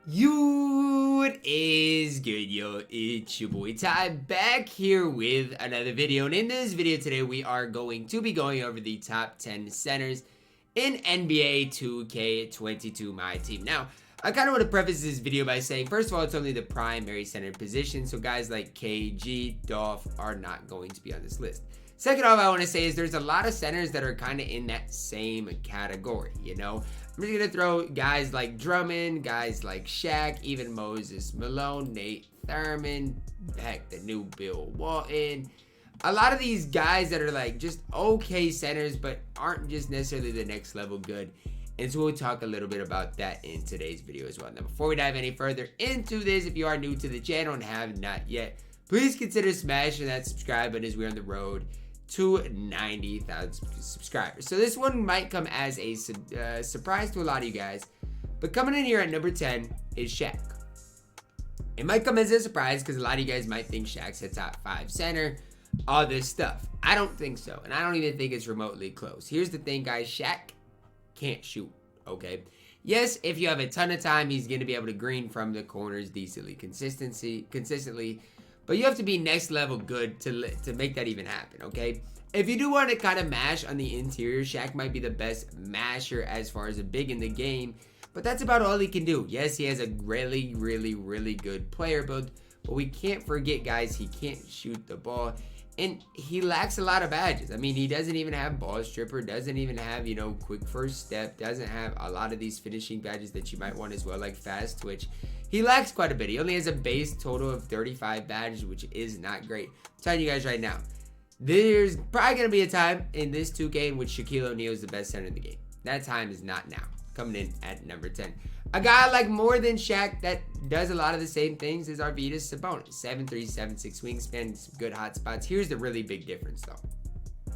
What is good, yo? It's your boy Ty back here with another video, and in this video today we are going to be going over the top 10 centers in NBA 2K22 MyTEAM. Now, I kind of want to preface this video by saying, first of all, it's only the primary center position, so guys like KG, Dolph are not going to be on this list. Second off, I want to say is there's a lot of centers that are kind of in that same category, you know? I'm just going to throw guys like Drummond, guys like Shaq, even Moses Malone, Nate Thurman, heck, the new Bill Walton. A lot of these guys that are like just okay centers, but aren't just necessarily the next level good. And so we'll talk a little bit about that in today's video as well. Now, before we dive any further into this, if you are new to the channel and have not yet, please consider smashing that subscribe button as we're on the road to 90,000 subscribers. So this one might come as a surprise to a lot of you guys, but coming in here at number 10 is Shaq. It might come as a surprise because a lot of you guys might think Shaq's a top 5 center, all this stuff. I don't think so, and I don't even think it's remotely close. Here's the thing, guys. Shaq can't shoot, okay? Yes, if you have a ton of time, he's going to be able to green from the corners decently, consistently, but you have to be next level good to make that even happen, okay? If you do want to kind of mash on the interior, Shaq might be the best masher as far as a big in the game, but that's about all he can do. Yes, he has a really, really good player build, but we can't forget, guys, he can't shoot the ball, and he lacks a lot of badges. I mean, he doesn't even have ball stripper, doesn't even have, you know, quick first step, doesn't have a lot of these finishing badges that you might want as well, like fast twitch. He lacks quite a bit. He only has a base total of 35 badges, which is not great. I'm telling you guys right now, there's probably going to be a time in this 2K in which Shaquille O'Neal is the best center in the game. That time is not now. Coming in at number 10. A guy like more than Shaq that does a lot of the same things is Arvydas Sabonis. 7'3", 7'6" wingspan, some good hot spots. Here's the really big difference though.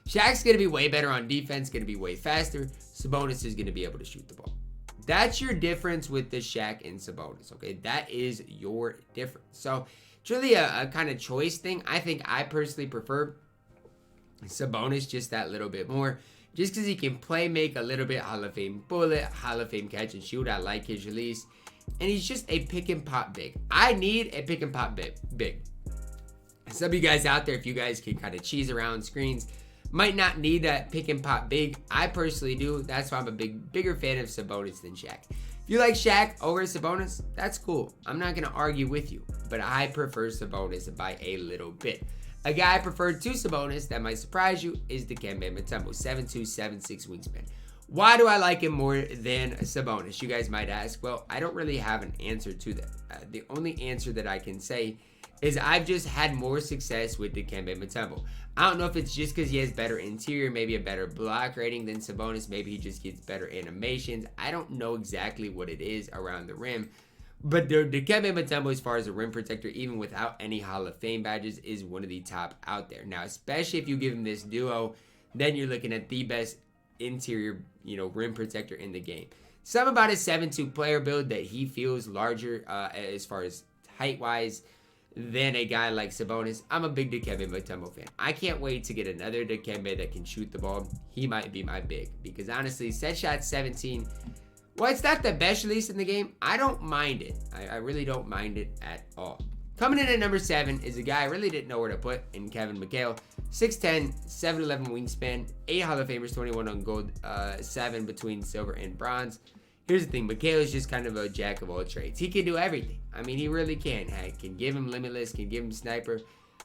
Shaq's going to be way better on defense, going to be way faster. Sabonis is going to be able to shoot the ball. That's your difference with the Shaq and Sabonis, okay? That is your difference. So it's really a kind of choice thing. I think I personally prefer Sabonis just that little bit more. Just because he can play make a little bit, Hall of Fame bullet, Hall of Fame catch and shoot. I like his release. And he's just a pick and pop big. I need a pick and pop big. Some of you guys out there, if you guys can kind of cheese around screens, might not need that pick and pop big. I personally do. That's why I'm a bigger fan of Sabonis than Shaq. If you like Shaq over Sabonis, that's cool. I'm not going to argue with you. But I prefer Sabonis by a little bit. A guy I preferred to Sabonis that might surprise you is Dikembe Mutombo. 7'2", 7'6" wingspan. Why do I like him more than Sabonis? You guys might ask. Well, I don't really have an answer to that. The only answer that I can say is I've just had more success with Dikembe Mutombo. I don't know if it's just because he has better interior, maybe a better block rating than Sabonis. Maybe he just gets better animations. I don't know exactly what it is around the rim. But Dikembe Mutombo, as far as a rim protector, even without any Hall of Fame badges, is one of the top out there. Now, especially if you give him this duo, then you're looking at the best interior, you know, rim protector in the game. Something about his 7'2" player build that he feels larger as far as height-wise than a guy like Sabonis. I'm a big Dikembe Mutombo fan. I can't wait to get another Dikembe that can shoot the ball. He might be my big. Because honestly, set shot 17, well, it's not the best release in the game. I don't mind it. I really don't mind it at all. Coming in at number 7 is a guy I really didn't know where to put in Kevin McHale. 6'10", 7'11" wingspan, 8 Hall of Famers, 21 on gold, 7 between silver and bronze. Here's the thing, McHale is just kind of a jack of all trades. He can do everything. I mean, he really can. Heck, can give him limitless, can give him sniper.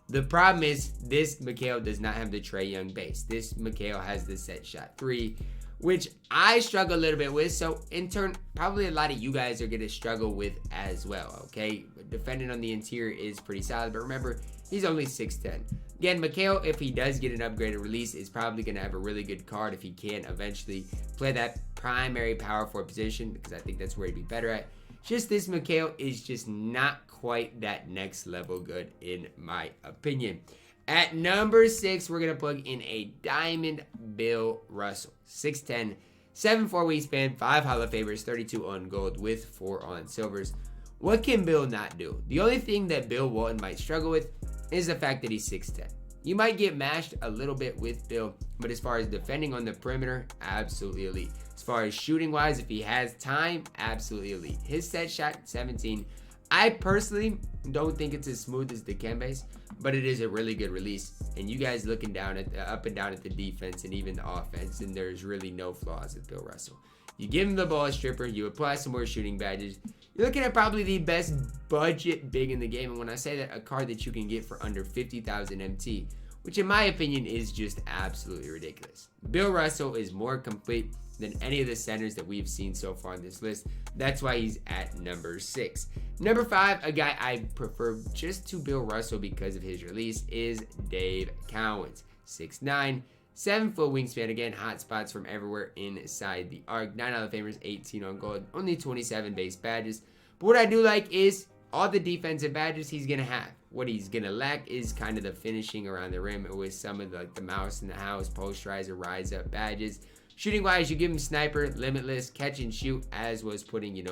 The problem is this McHale does not have the Trae Young base. This McHale has the set shot 3, which I struggle a little bit with. So in turn, probably a lot of you guys are going to struggle with as well, okay? Defending on the interior is pretty solid, but remember, he's only 6'10". Again, McHale, if he does get an upgraded release, is probably going to have a really good card if he can eventually play that primary power forward position, because I think that's where he'd be better at. Just this McHale is just not quite that next level good in my opinion. At number 6, we're going to plug in a Diamond Bill Russell. 6'10", 7'4" wingspan, 5 Hall of Famers, 32 on gold with 4 on silvers. What can Bill not do? The only thing that Bill Walton might struggle with is the fact that he's 6'10". You might get mashed a little bit with Bill, but as far as defending on the perimeter, absolutely elite. As far as shooting wise, if he has time, absolutely elite. His set shot 17. I personally don't think it's as smooth as Dikembe's, but it is a really good release. And you guys looking down at up and down at the defense and even the offense, and there's really no flaws with Bill Russell. You give him the ball stripper, you apply some more shooting badges. You're looking at probably the best budget big in the game. And when I say that, a card that you can get for under 50,000 MT, which in my opinion is just absolutely ridiculous. Bill Russell is more complete than any of the centers that we've seen so far on this list. That's why he's at number 6. Number 5, a guy I prefer just to Bill Russell because of his release, is Dave Cowens. 6'9", 7-foot wingspan. Again, hot spots from everywhere inside the arc. 9 Hall of Famers, 18 on gold, only 27 base badges. But what I do like is all the defensive badges he's going to have. What he's going to lack is kind of the finishing around the rim with some of the mouse in the house, posterizer, rise up badges. Shooting wise, you give him sniper, limitless, catch and shoot, as was putting,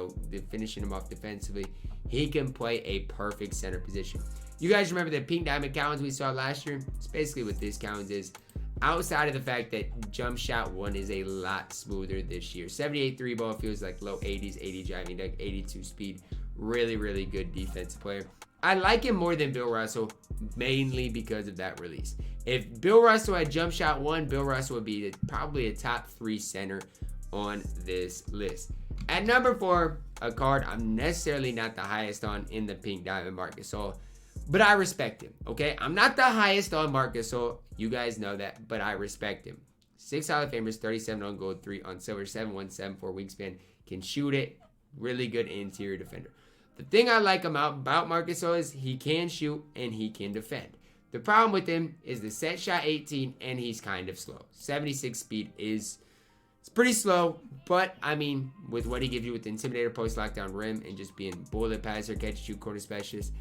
finishing him off defensively. He can play a perfect center position. You guys remember the pink diamond Cowens we saw last year? It's basically what this Cowens is. Outside of the fact that jump shot 1 is a lot smoother this year. 78 3 ball feels like low 80s, 80 driving dunk, 82 speed. Really, really good defensive player. I like him more than Bill Russell, mainly because of that release. If Bill Russell had jump shot 1, Bill Russell would be probably a top 3 center on this list. At number 4, a card I'm necessarily not the highest on in the pink diamond, Marc Gasol, but I respect him, okay? I'm not the highest on Marc Gasol. You guys know that, but I respect him. 6 Hall of Famers, 37 on gold, 3 on silver, 7'1", 7'4" wingspan, can shoot it. Really good interior defender. The thing I like about Marc Gasol is he can shoot and he can defend. The problem with him is the set shot 18 and he's kind of slow. 76 speed it's pretty slow, but I mean, with what he gives you with the Intimidator, post lockdown rim, and just being bullet passer, catch shoot, corner specialist,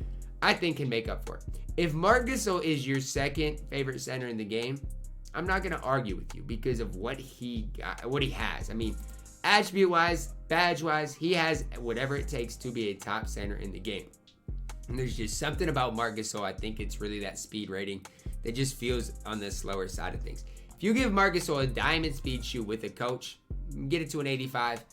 I think can make up for it. If Marc Gasol is your second favorite center in the game, I'm not going to argue with you because of what he has. I mean, attribute-wise, badge-wise, he has whatever it takes to be a top center in the game. And there's just something about Marc Gasol, I think it's really that speed rating that just feels on the slower side of things. If you give Marc Gasol a diamond speed shoe with a coach, get it to an 85,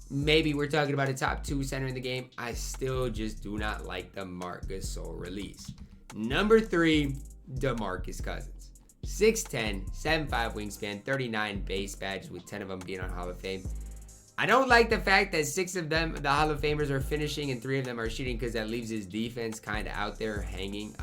maybe we're talking about a top 2 center in the game. I still just do not like the Marc Gasol release. Number 3, DeMarcus Cousins. 6'10", 7'5" wingspan, 39 base badges with 10 of them being on Hall of Fame. I don't like the fact that 6 of them, the Hall of Famers, are finishing and 3 of them are shooting because that leaves his defense kind of out there hanging.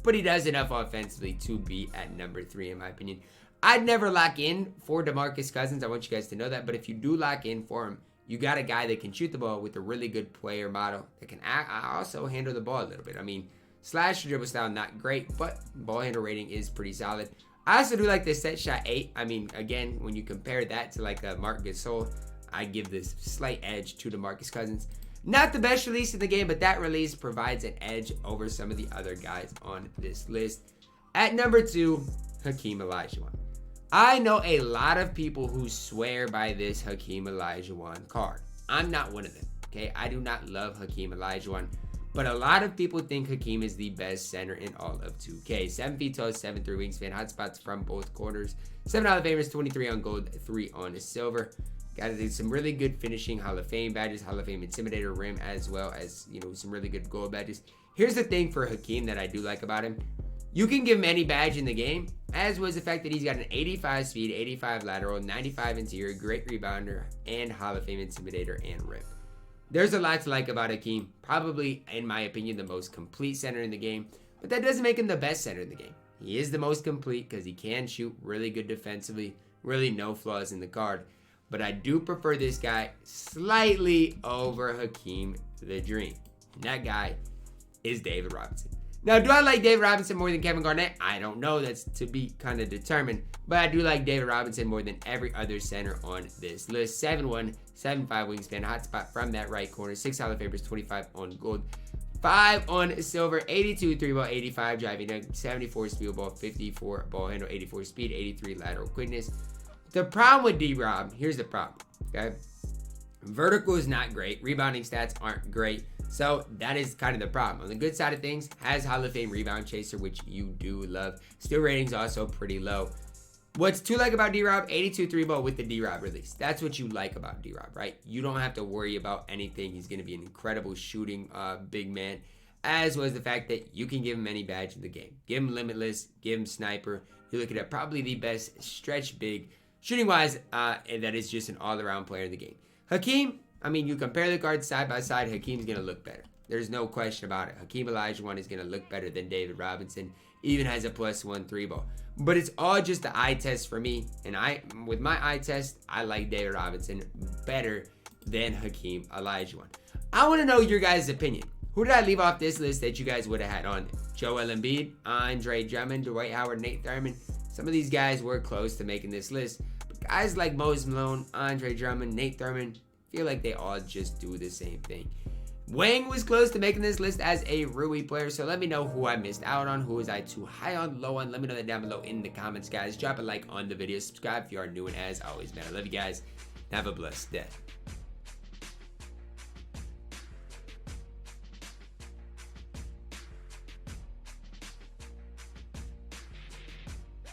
But he does enough offensively to be at number 3 in my opinion. I'd never lock in for DeMarcus Cousins. I want you guys to know that. But if you do lock in for him, you got a guy that can shoot the ball with a really good player model that can also handle the ball a little bit. I mean, slash dribble style, not great, but ball handle rating is pretty solid. I also do like the set shot 8. I mean, again, when you compare that to like a Marc Gasol, I give this slight edge to DeMarcus Cousins. Not the best release in the game, but that release provides an edge over some of the other guys on this list. At number 2, Hakeem Olajuwon. I know a lot of people who swear by this Hakeem Olajuwon card. I'm not one of them, okay? I do not love Hakeem Olajuwon, but a lot of people think Hakeem is the best center in all of 2K. 7 feet tall, 7'3" wingspan, hotspots from both corners. 7 Hall of Famers, 23 on gold, 3 on silver. Got some really good finishing Hall of Fame badges, Hall of Fame Intimidator rim, as well as, some really good gold badges. Here's the thing for Hakeem that I do like about him. You can give him any badge in the game, as was the fact that he's got an 85 speed, 85 lateral, 95 interior, great rebounder, and Hall of Fame Intimidator and rim. There's a lot to like about Hakeem. Probably, in my opinion, the most complete center in the game, but that doesn't make him the best center in the game. He is the most complete because he can shoot really good defensively, really no flaws in the card. But I do prefer this guy slightly over Hakeem the Dream. And that guy is David Robinson. Now, do I like David Robinson more than Kevin Garnett? I don't know. That's to be kind of determined. But I do like David Robinson more than every other center on this list. 7'1", 7'5" wingspan, hotspot from that right corner. 6 Hall of Famers, 25 on gold, 5 on silver, 82 3-ball, 85 driving dunk, 74 steal ball, 54 ball handle, 84 speed, 83 lateral quickness. The problem with D-Rob, here's the problem, okay? Vertical is not great. Rebounding stats aren't great. So that is kind of the problem. On the good side of things, has Hall of Fame rebound chaser, which you do love. Steal rating's also pretty low. What's to like about D-Rob? 82 3-ball with the D-Rob release. That's what you like about D-Rob, right? You don't have to worry about anything. He's going to be an incredible shooting big man, as was the fact that you can give him any badge in the game. Give him limitless, give him sniper. You're looking at probably the best stretch big shooting-wise, and that is just an all-around player in the game. Hakeem, I mean, you compare the cards side by side, Hakeem's going to look better. There's no question about it. Hakeem Olajuwon is going to look better than David Robinson, even has a +1 3-ball. But it's all just the eye test for me, and with my eye test, I like David Robinson better than Hakeem Olajuwon. I want to know your guys' opinion. Who did I leave off this list that you guys would have had on there? Joel Embiid, Andre Drummond, Dwight Howard, Nate Thurman. Some of these guys were close to making this list. But guys like MosBallin, Andre Drummond, Nate Thurman, feel like they all just do the same thing. Wang was close to making this list as a Rui player, so let me know who I missed out on, who was I too high on, low on. Let me know that down below in the comments, guys. Drop a like on the video, subscribe if you are new, and as always, man, I love you guys. Have a blessed day.